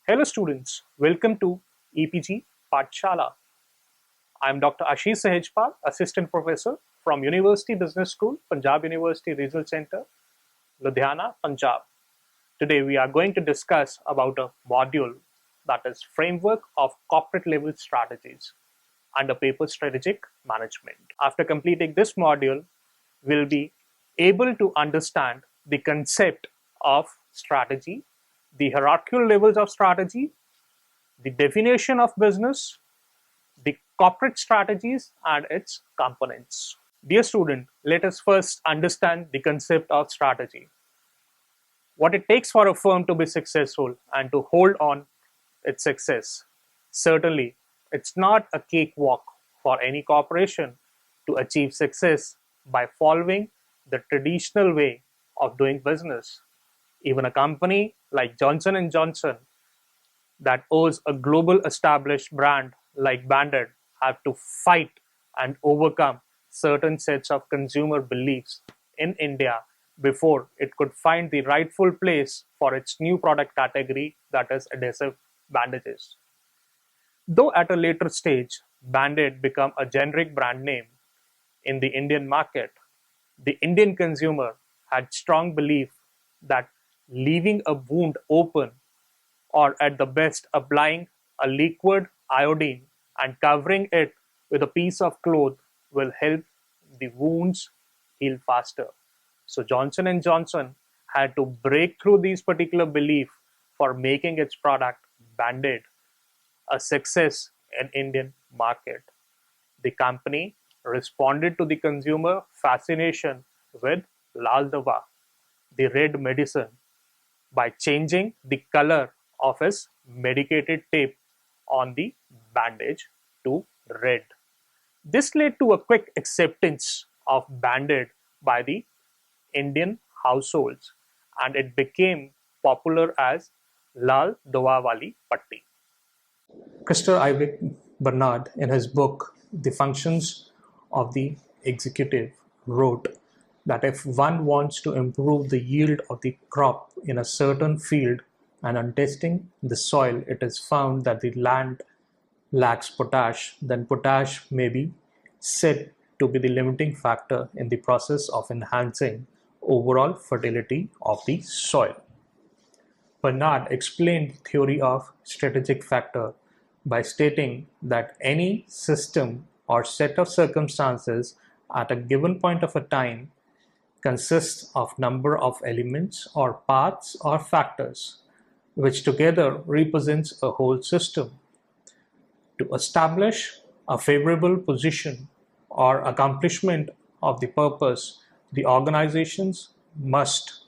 Hello students, welcome to EPG Pathshala. I am Dr. Ashish Sahejpal, Assistant Professor from University Business School, Punjab University Regional Center, Ludhiana, Punjab. Today we are going to discuss about a module that is Framework of Corporate Level Strategies under paper Strategic Management. After completing this module, we'll be able to understand the concept of strategy, the hierarchical levels of strategy, the definition of business, the corporate strategies and its components. Dear student, let us first understand the concept of strategy. What it takes for a firm to be successful and to hold on its success. Certainly, it's not a cakewalk for any corporation to achieve success by following the traditional way of doing business. Even a company like Johnson & Johnson that owes a global established brand like Bandit have to fight and overcome certain sets of consumer beliefs in India before it could find the rightful place for its new product category, that is adhesive bandages. Though at a later stage, Bandit became a generic brand name in the Indian market, the Indian consumer had strong belief that leaving a wound open or at the best applying a liquid iodine and covering it with a piece of cloth will help the wounds heal faster. So Johnson & Johnson had to break through these particular belief for making its product Band-Aid a success in Indian market. The company responded to the consumer fascination with Lal Dawa, the red medicine, by changing the color of his medicated tape on the bandage to red. This led to a quick acceptance of Band-Aid by the Indian households and it became popular as Lal Dawa Wali Patti. Christopher Ivic Bernard, in his book The Functions of the Executive, wrote that if one wants to improve the yield of the crop in a certain field and on testing the soil, it is found that the land lacks potash, then potash may be said to be the limiting factor in the process of enhancing overall fertility of the soil. Bernard explained the theory of strategic factor by stating that any system or set of circumstances at a given point of a time consists of number of elements or parts or factors which together represents a whole system. To establish a favorable position or accomplishment of the purpose, the organizations must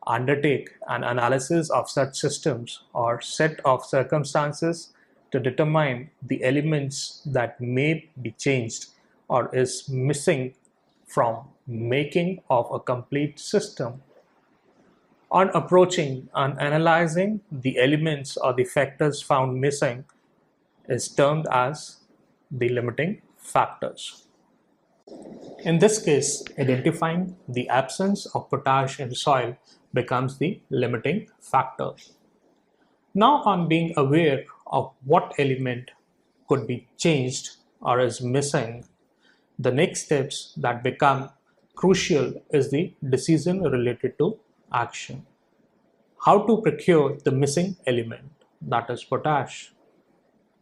undertake an analysis of such systems or set of circumstances to determine the elements that may be changed or is missing from making of a complete system. On approaching and analyzing the elements or the factors found missing is termed as the limiting factors. In this case, identifying the absence of potash in soil becomes the limiting factor. Now, on being aware of what element could be changed or is missing, the next steps that become crucial is the decision related to action. How to procure the missing element, that is potash.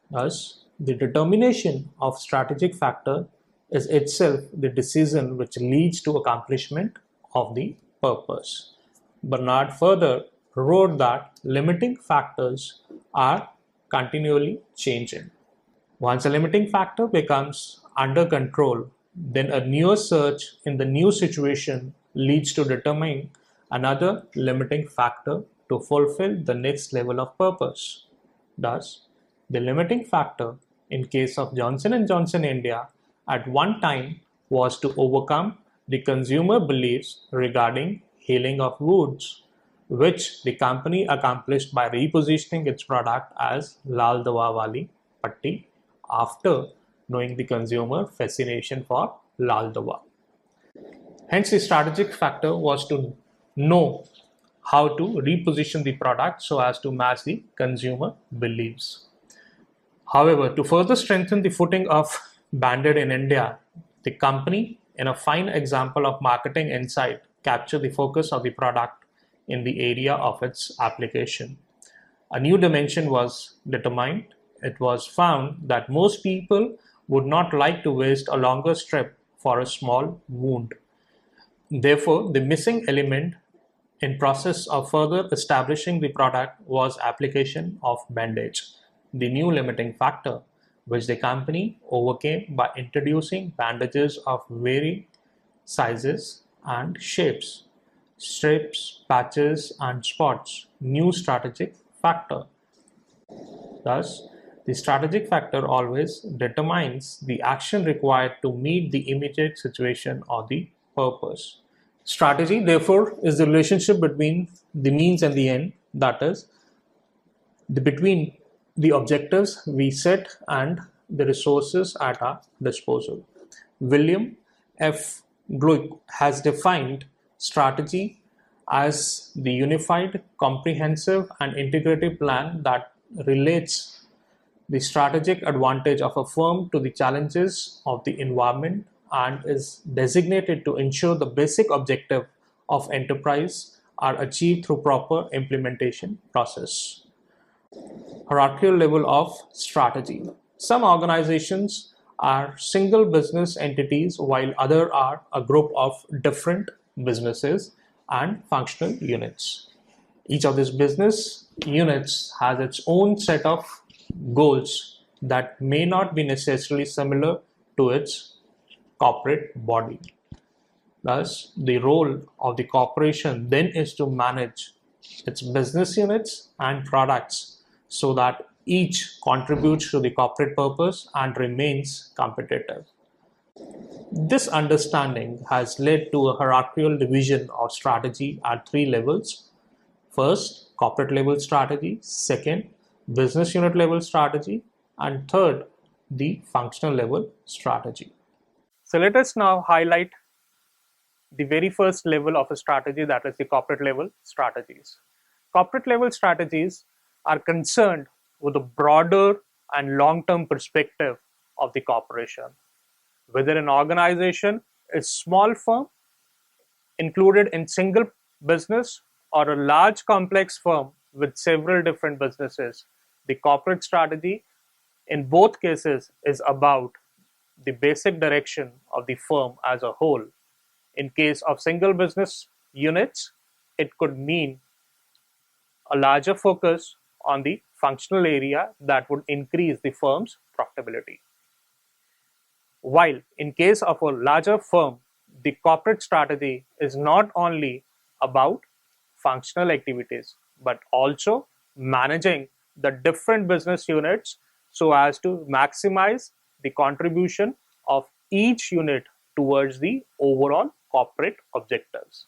Thus, the determination of strategic factor is itself the decision which leads to accomplishment of the purpose. Bernard further wrote that limiting factors are continually changing. Once a limiting factor becomes under control, then a newer search in the new situation leads to determining another limiting factor to fulfill the next level of purpose. Thus, the limiting factor in case of Johnson & Johnson India at one time was to overcome the consumer beliefs regarding healing of wounds, which the company accomplished by repositioning its product as Lal Dawa Wali Patti after knowing the consumer fascination for Lal Dawa. Hence, the strategic factor was to know how to reposition the product so as to match the consumer beliefs. However, to further strengthen the footing of Bandit in India, the company, in a fine example of marketing insight, captured the focus of the product in the area of its application. A new dimension was determined. It was found that most people would not like to waste a longer strip for a small wound. Therefore, the missing element in process of further establishing the product was application of bandage, the new limiting factor, which the company overcame by introducing bandages of varying sizes and shapes, strips, patches, and spots, new strategic factor. Thus, the strategic factor always determines the action required to meet the immediate situation or the purpose. Strategy, therefore, is the relationship between the means and the end, that is, between the objectives we set and the resources at our disposal. William F. Gluck has defined strategy as the unified, comprehensive, and integrative plan that relates the strategic advantage of a firm to the challenges of the environment and is designated to ensure the basic objective of enterprise are achieved through proper implementation process. Hierarchical level of strategy. Some organizations are single business entities while other are a group of different businesses and functional units. Each of these business units has its own set of goals that may not be necessarily similar to its corporate body. Thus, the role of the corporation then is to manage its business units and products so that each contributes to the corporate purpose and remains competitive. This understanding has led to a hierarchical division of strategy at three levels. First, corporate level strategy. Second, business unit level strategy. And third, the functional level strategy. So let us now highlight the very first level of a strategy, that is the corporate level strategies. Corporate level strategies are concerned with the broader and long-term perspective of the corporation. Whether an organization is small firm included in single business or a large complex firm with several different businesses, the corporate strategy in both cases is about the basic direction of the firm as a whole. In case of single business units, it could mean a larger focus on the functional area that would increase the firm's profitability. While in case of a larger firm, the corporate strategy is not only about functional activities, but also managing the different business units so as to maximize the contribution of each unit towards the overall corporate objectives.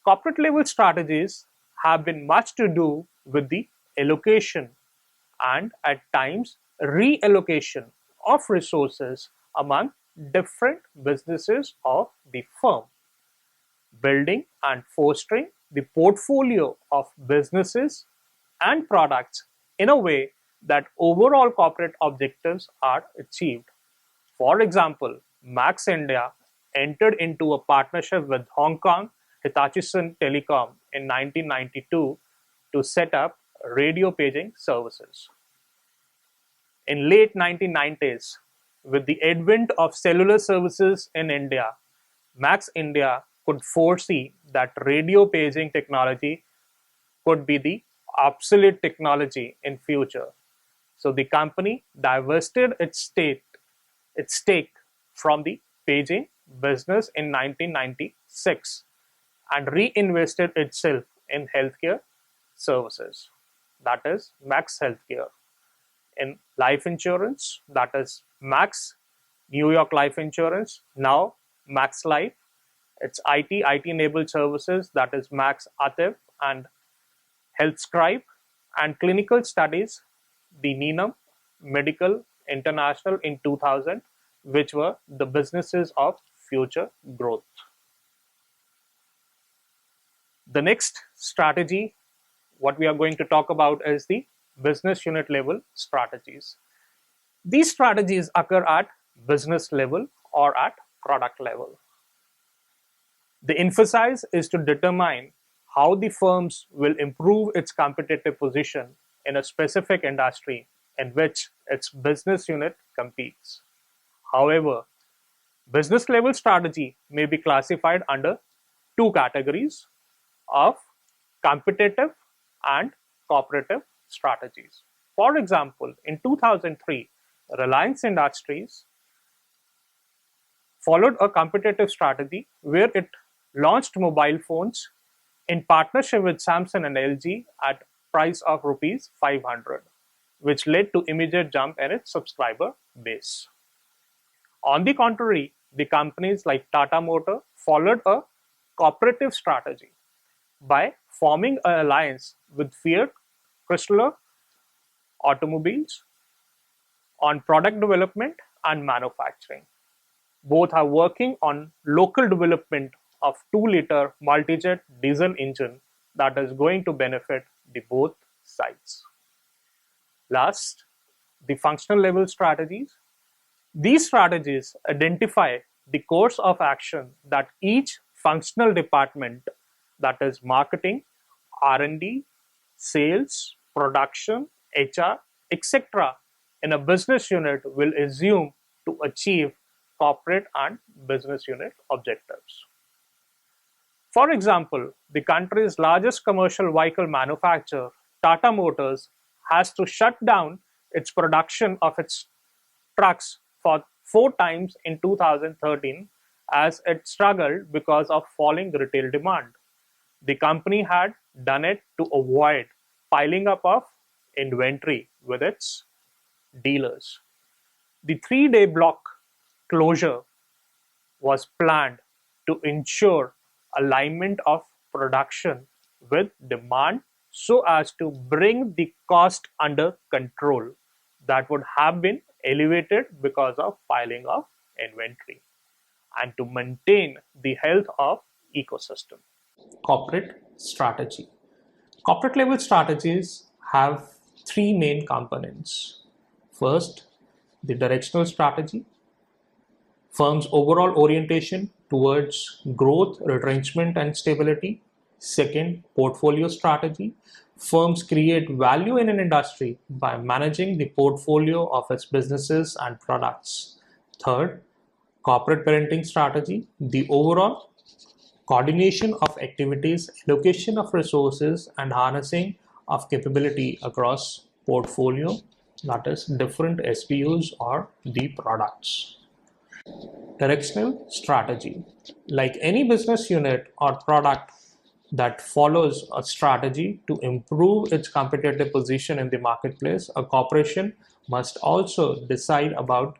Corporate level strategies have been much to do with the allocation and at times reallocation of resources among different businesses of the firm, building and fostering the portfolio of businesses and products in a way that overall corporate objectives are achieved. For example, Max India entered into a partnership with Hong Kong Hitachi Telecom in 1992 to set up radio paging services. In late 1990s, with the advent of cellular services in India, Max India could foresee that radio paging technology could be the obsolete technology in future. So the company divested its stake from the paging business in 1996 and reinvested itself in healthcare services, that is Max Healthcare, in life insurance, that is Max New York Life Insurance, now Max Life, its IT enabled services, that is Max Atif and HealthScribe, and clinical studies, the Needham Medical International in 2000, which were the businesses of future growth. The next strategy, what we are going to talk about is the business unit level strategies. These strategies occur at business level or at product level. The emphasis is to determine how the firms will improve its competitive position in a specific industry in which its business unit competes. However, business level strategy may be classified under two categories of competitive and cooperative strategies. For example, in 2003, Reliance Industries followed a competitive strategy where it launched mobile phones in partnership with Samsung and LG at price of rupees 500, which led to immediate jump in its subscriber base. On the contrary, the companies like Tata Motor followed a cooperative strategy by forming an alliance with Fiat Chrysler Automobiles on product development and manufacturing. Both are working on local development of 2-liter multi-jet diesel engine that is going to benefit the both sides. Last, the functional level strategies. These strategies identify the course of action that each functional department, that is marketing, R&D, sales, production, HR, etc., in a business unit will assume to achieve corporate and business unit objectives. For example, the country's largest commercial vehicle manufacturer, Tata Motors, has to shut down its production of its trucks for 4 times in 2013 as it struggled because of falling retail demand. The company had done it to avoid piling up of inventory with its dealers. The 3-day block closure was planned to ensure alignment of production with demand so as to bring the cost under control that would have been elevated because of piling of inventory and to maintain the health of ecosystem. Corporate strategy. Corporate level strategies have 3 main components. First, the directional strategy, firm's overall orientation towards growth, retrenchment, and stability. Second, portfolio strategy. Firms create value in an industry by managing the portfolio of its businesses and products. Third, corporate parenting strategy. The overall coordination of activities, allocation of resources, and harnessing of capability across portfolio, that is different SBUs or the products. Directional strategy. Like any business unit or product that follows a strategy to improve its competitive position in the marketplace, a corporation must also decide about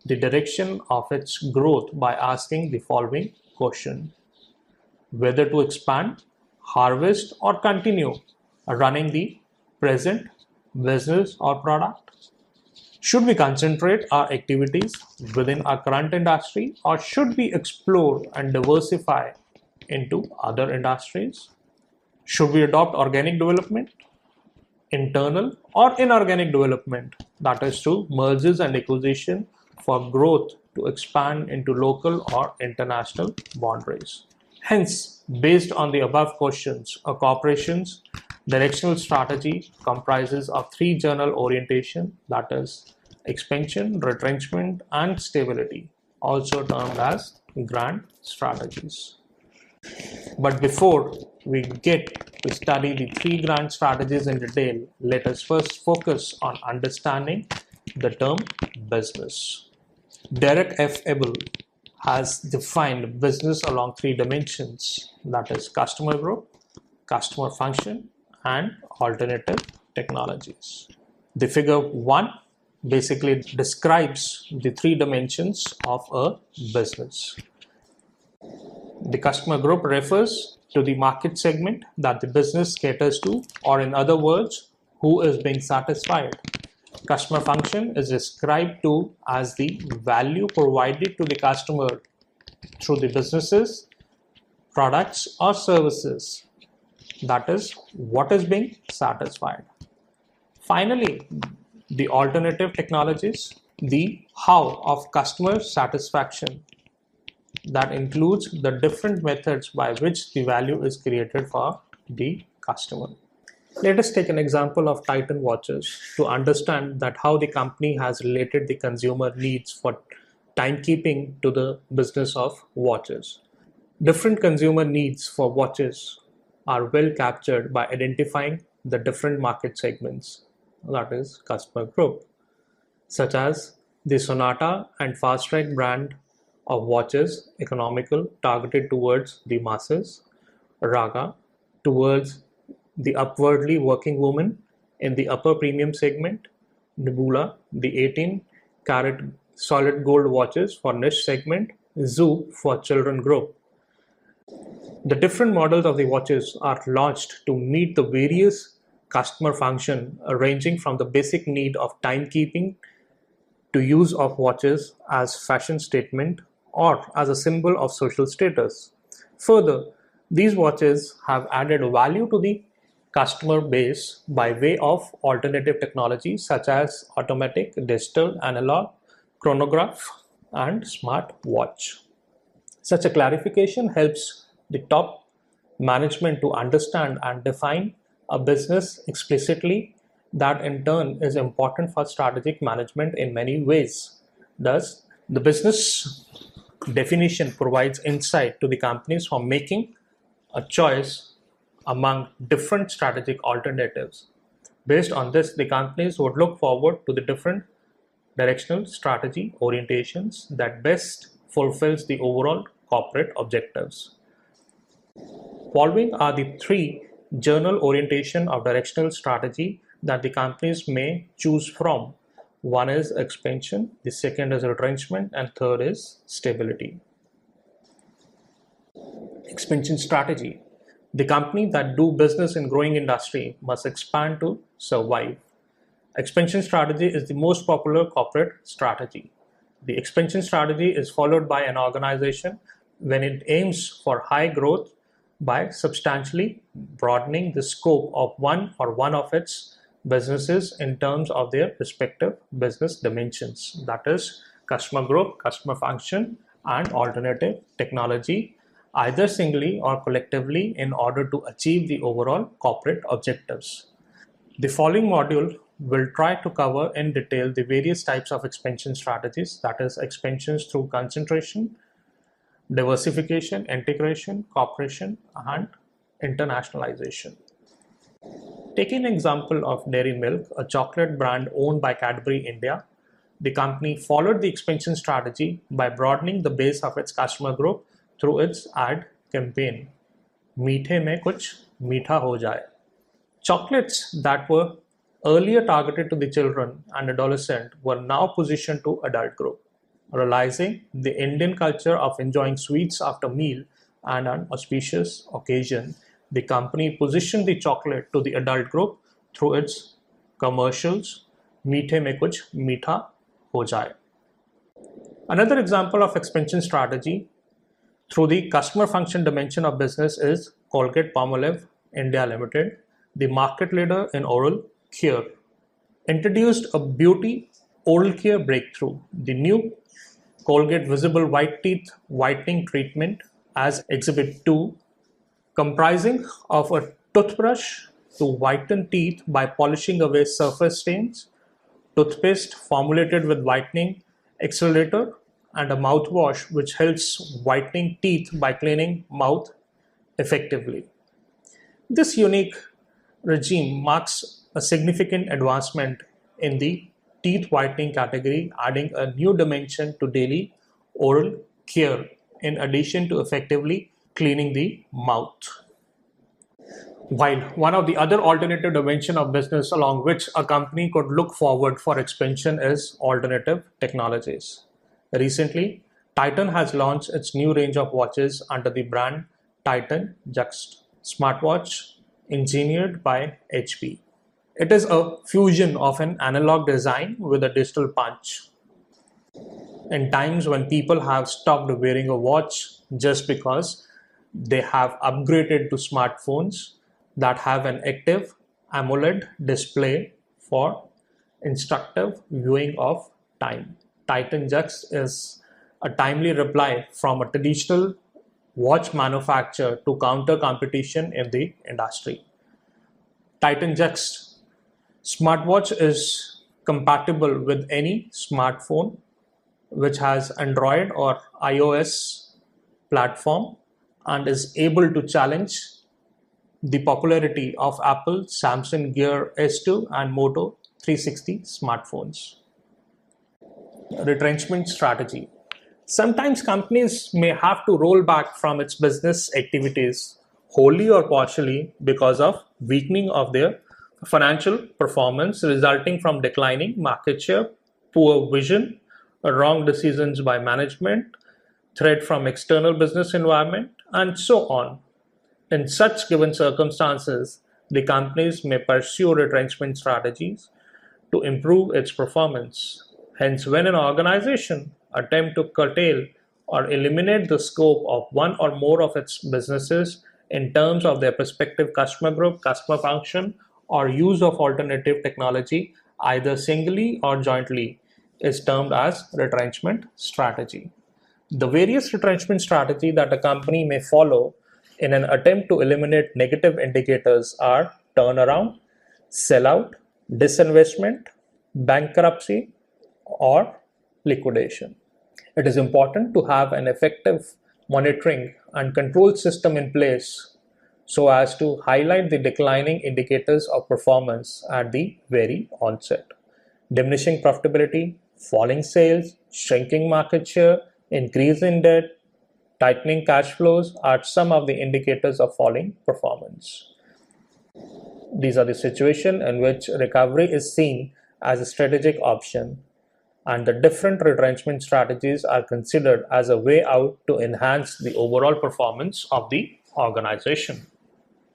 the direction of its growth by asking the following question: whether to expand, harvest, or continue running the present business or product. Should we concentrate our activities within our current industry, or should we explore and diversify into other industries? Should we adopt organic development, internal or inorganic development, that is through mergers and acquisition for growth to expand into local or international boundaries? Hence, based on the above questions, a corporation's directional strategy comprises of 3 general orientation, that is expansion, retrenchment, and stability, also termed as grand strategies. But before we get to study the 3 grand strategies in detail, let us first focus on understanding the term business. Derek F. Abel has defined business along 3 dimensions, that is customer group, customer function, and alternative technologies. The figure 1 basically describes the 3 dimensions of a business. The customer group refers to the market segment that the business caters to, or in other words, who is being satisfied. Customer function is described to as the value provided to the customer through the businesses, products, or services that is, what is being satisfied. Finally, the alternative technologies, the how of customer satisfaction, that includes the different methods by which the value is created for the customer. Let us take an example of Titan watches to understand that how the company has related the consumer needs for timekeeping to the business of watches. Different consumer needs for watches are well captured by identifying the different market segments, that is, customer group, such as the Sonata and Fast Track brand of watches, economical, targeted towards the masses, Raga, towards the upwardly working woman in the upper premium segment, Nebula, the 18-carat solid gold watches for niche segment, Zoo for children group. The different models of the watches are launched to meet the various customer function ranging from the basic need of timekeeping to use of watches as fashion statement or as a symbol of social status. Further, these watches have added value to the customer base by way of alternative technologies such as automatic, digital, analog, chronograph, and smart watch. Such a clarification helps the top management to understand and define a business explicitly, that in turn is important for strategic management in many ways. Thus, the business definition provides insight to the companies for making a choice among different strategic alternatives. Based on this, the companies would look forward to the different directional strategy orientations that best fulfills the overall corporate objectives. Following are the three journal orientation of directional strategy that the companies may choose from. One is expansion, the second is retrenchment, and third is stability. Expansion strategy. The company that do business in growing industry must expand to survive. Expansion strategy is the most popular corporate strategy. The expansion strategy is followed by an organization when it aims for high growth by substantially broadening the scope of one or one of its businesses in terms of their respective business dimensions, that is, customer group, customer function, and alternative technology, either singly or collectively, in order to achieve the overall corporate objectives. The following module will try to cover in detail the various types of expansion strategies, that is, expansions through concentration, diversification, integration, cooperation, and internationalization. Taking an example of Dairy Milk, a chocolate brand owned by Cadbury India, the company followed the expansion strategy by broadening the base of its customer group through its ad campaign, मीठे में कुछ मीठा हो जाए. Chocolates that were earlier targeted to the children and adolescent were now positioned to adult group. Realizing the Indian culture of enjoying sweets after meal and an auspicious occasion, the company positioned the chocolate to the adult group through its commercials, मीठे में कुछ मीठा हो जाए. Another example of expansion strategy through the customer function dimension of business is Colgate-Palmolive India Limited, the market leader in oral care, introduced a beauty oral care breakthrough, the new Colgate Visible White Teeth Whitening Treatment as Exhibit 2, comprising of a toothbrush to whiten teeth by polishing away surface stains, toothpaste formulated with whitening accelerator, and a mouthwash which helps whitening teeth by cleaning mouth effectively. This unique regime marks a significant advancement in the teeth whitening category, adding a new dimension to daily oral care in addition to effectively cleaning the mouth. While one of the other alternative dimension of business along which a company could look forward for expansion is alternative technologies. Recently, Titan has launched its new range of watches under the brand Titan Just smartwatch engineered by HP. It is a fusion of an analog design with a digital punch. In times when people have stopped wearing a watch just because they have upgraded to smartphones, that have an active AMOLED display for instructive viewing of time. Titan Jux is a timely reply from a traditional watch manufacturer to counter competition in the industry. Titan Jux smartwatch is compatible with any smartphone which has Android or iOS platform and is able to challenge the popularity of Apple, Samsung Gear S2 and Moto 360 smartphones. Retrenchment strategy. Sometimes companies may have to roll back from its business activities wholly or partially because of weakening of their financial performance resulting from declining market share, poor vision, wrong decisions by management, threat from external business environment, and so on. In such given circumstances, the companies may pursue retrenchment strategies to improve its performance. Hence, when an organization attempts to curtail or eliminate the scope of one or more of its businesses in terms of their prospective customer group, customer function, or use of alternative technology, either singly or jointly, is termed as retrenchment strategy. The various retrenchment strategy that a company may follow in an attempt to eliminate negative indicators are turnaround, sellout, disinvestment, bankruptcy, or liquidation. It is important to have an effective monitoring and control system in place so as to highlight the declining indicators of performance at the very onset. Diminishing profitability, falling sales, shrinking market share, increase in debt, tightening cash flows are some of the indicators of falling performance. These are the situations in which recovery is seen as a strategic option, and the different retrenchment strategies are considered as a way out to enhance the overall performance of the organization.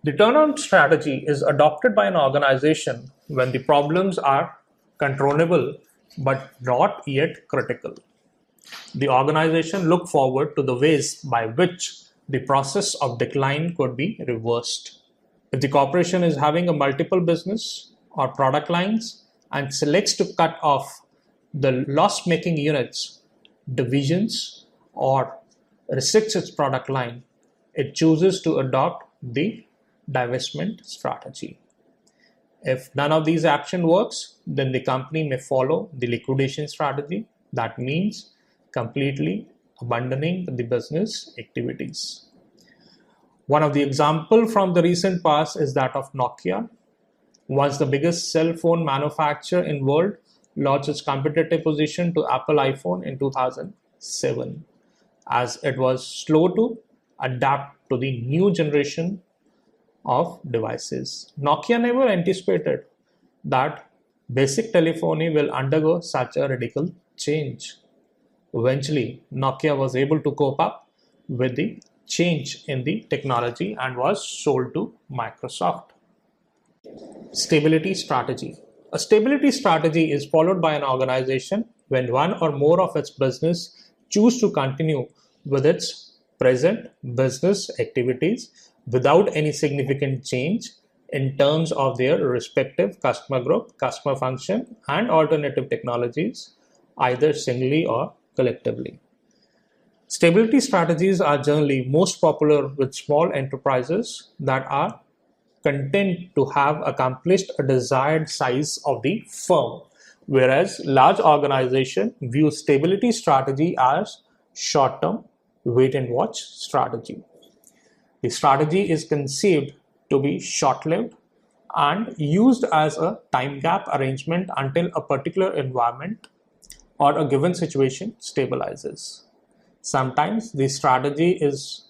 The Turnon strategy is adopted by an organization when the problems are controllable but not yet critical. The organization look forward to the ways by which the process of decline could be reversed. If the corporation is having a multiple business or product lines and selects to cut off the loss-making units, divisions, or restricts its product line, it chooses to adopt the divestment strategy. If none of these action works, then the company may follow the liquidation strategy. That means completely abandoning the business activities. One of the example from the recent past is that of Nokia. Once the biggest cell phone manufacturer in world, launched its competitive position to Apple iPhone in 2007, as it was slow to adapt to the new generation of devices. Nokia never anticipated that basic telephony will undergo such a radical change. Eventually, Nokia was able to cope up with the change in the technology and was sold to Microsoft. Stability strategy. A stability strategy is followed by an organization when one or more of its business choose to continue with its present business activities without any significant change in terms of their respective customer group, customer function, and alternative technologies, either singly or collectively. Stability strategies are generally most popular with small enterprises that are content to have accomplished a desired size of the firm, whereas large organizations view stability strategy as short-term wait and watch strategy. The strategy is conceived to be short-lived and used as a time gap arrangement until a particular environment or a given situation stabilizes. Sometimes the strategy is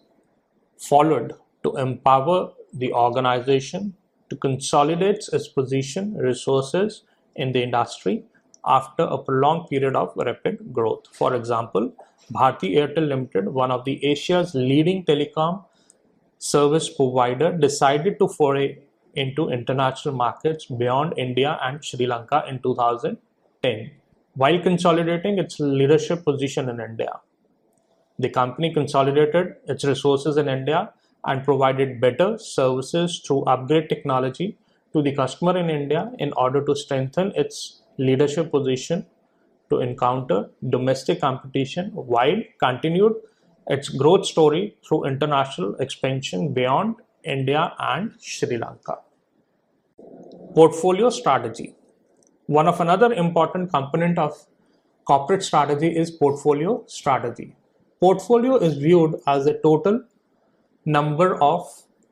followed to empower the organization to consolidate its position, resources in the industry after a prolonged period of rapid growth. For example, Bharti Airtel Limited, one of the Asia's leading telecom service provider, decided to foray into international markets beyond India and Sri Lanka in 2010, while consolidating its leadership position in India. The company consolidated its resources in India and provided better services through upgrade technology to the customer in India in order to strengthen its leadership position to encounter domestic competition while continued its growth story through international expansion beyond India and Sri Lanka. Portfolio strategy. One of another important component of corporate strategy is portfolio strategy. Portfolio is viewed as the total number of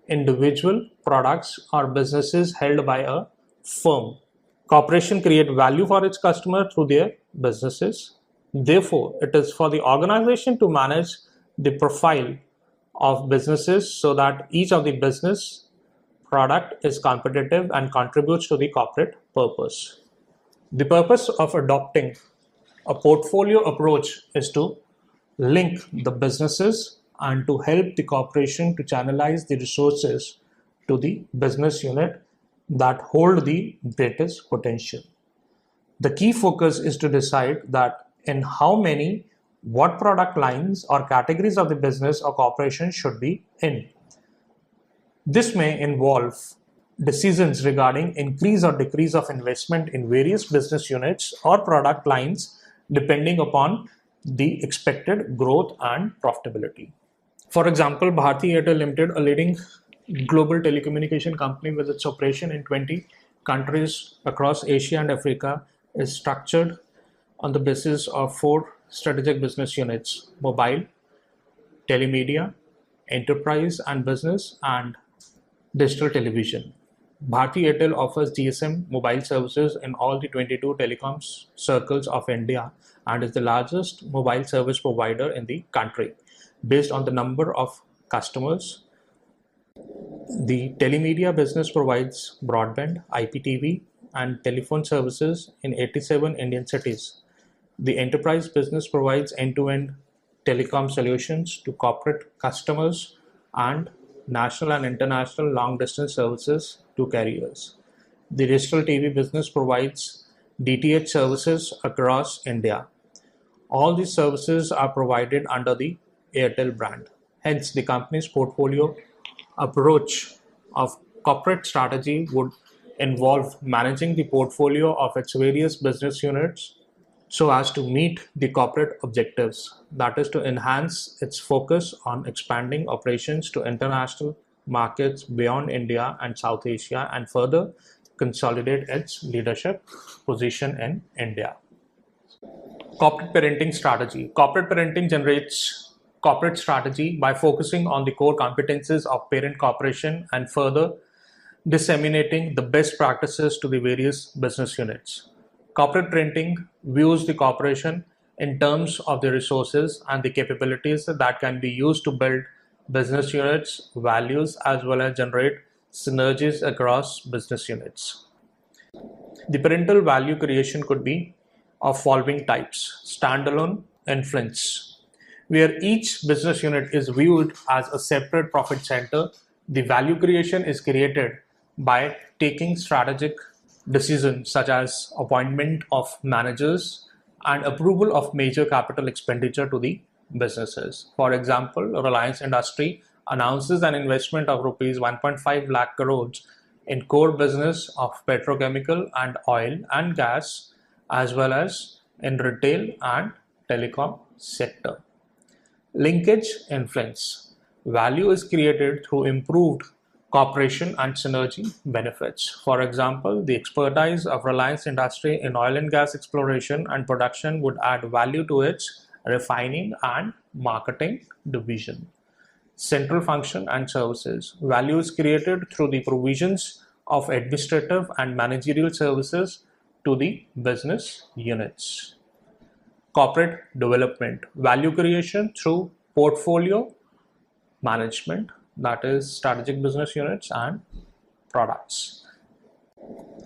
individual products or businesses held by a firm. Corporation create value for its customer through their businesses. Therefore, it is for the organization to manage the profile of businesses so that each of the business product is competitive and contributes to the corporate purpose. The purpose of adopting a portfolio approach is to link the businesses and to help the corporation to channelize the resources to the business unit that hold the greatest potential. The key focus is to decide that in how many, what product lines or categories of the business or corporation should be in. This may involve decisions regarding increase or decrease of investment in various business units or product lines depending upon the expected growth and profitability. For example, Bharti Airtel Limited, a leading global telecommunication company with its operation in 20 countries across Asia and Africa, is structured on the basis of 4 strategic business units: mobile, telemedia, enterprise and business, and digital television. Bharti Airtel offers GSM mobile services in all the 22 telecoms circles of India and is the largest mobile service provider in the country. Based on the number of customers, the telemedia business provides broadband, IPTV, and telephone services in 87 Indian cities. The enterprise business provides end-to-end telecom solutions to corporate customers and national and international long-distance services to carriers. The digital TV business provides DTH services across India. All these services are provided under the Airtel brand. Hence, the company's portfolio approach of corporate strategy would involve managing the portfolio of its various business units so as to meet the corporate objectives, that is to enhance its focus on expanding operations to international markets beyond India and South Asia and further consolidate its leadership position in India. Corporate parenting strategy. Corporate parenting generates corporate strategy by focusing on the core competencies of parent corporation and further disseminating the best practices to the various business units. Corporate parenting views the corporation in terms of the resources and the capabilities that can be used to build business units, values, as well as generate synergies across business units. The parental value creation could be of following types: standalone influence, where each business unit is viewed as a separate profit center. The value creation is created by taking strategic decisions such as appointment of managers and approval of major capital expenditure to the businesses. For example, Reliance Industry announces an investment of rupees 1.5 lakh crores in core business of petrochemical and oil and gas, as well as in retail and telecom sector. Linkage influence. Value is created through improved cooperation and synergy benefits. For example, the expertise of Reliance Industry in oil and gas exploration and production would add value to its refining and marketing division. Central function and services. Value is created through the provisions of administrative and managerial services to the business units. Corporate development. Value creation through portfolio management, that is strategic business units and products.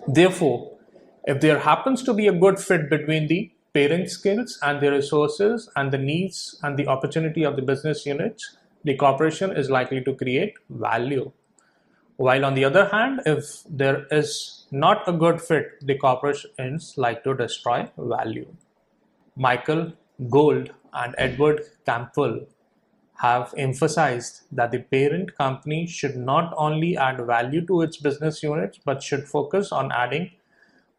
Therefore, if there happens to be a good fit between the parent skills and the resources and the needs and the opportunity of the business units, the corporation is likely to create value. While on the other hand, if there is not a good fit, the corporation is like to destroy value. Michael Gold and Edward Campbell have emphasized that the parent company should not only add value to its business units but should focus on adding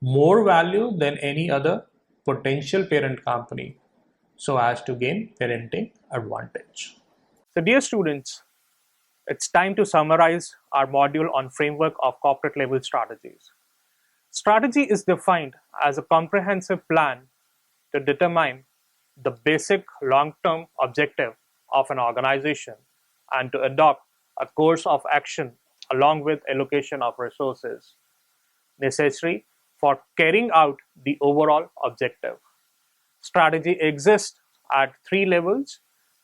more value than any other potential parent company so as to gain parenting advantage. So, dear students, it's time to summarize our module on framework of corporate level strategies. Strategy is defined as a comprehensive plan to determine the basic long-term objective of an organization and to adopt a course of action along with allocation of resources necessary for carrying out the overall objective. Strategy exists at three levels: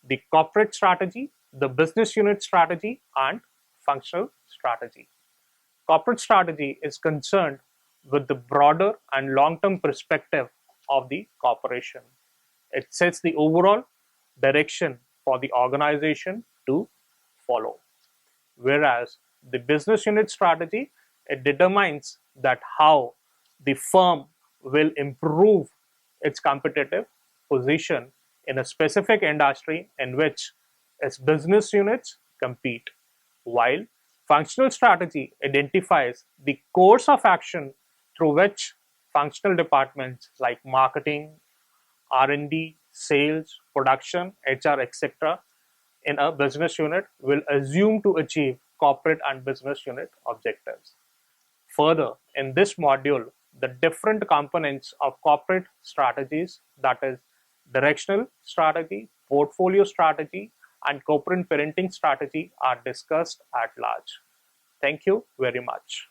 the corporate strategy, the business unit strategy, and functional strategy. Corporate strategy is concerned with the broader and long-term perspective of the corporation. It sets the overall direction for the organization to follow. Whereas the business unit strategy, it determines that how the firm will improve its competitive position in a specific industry in which its business units compete, while functional strategy identifies the course of action through which functional departments like marketing, R&D, sales, production, HR, etc. in a business unit will assume to achieve corporate and business unit objectives. Further, in this module, the different components of corporate strategies, that is, directional strategy, portfolio strategy, and corporate parenting strategy, are discussed at large. Thank you very much.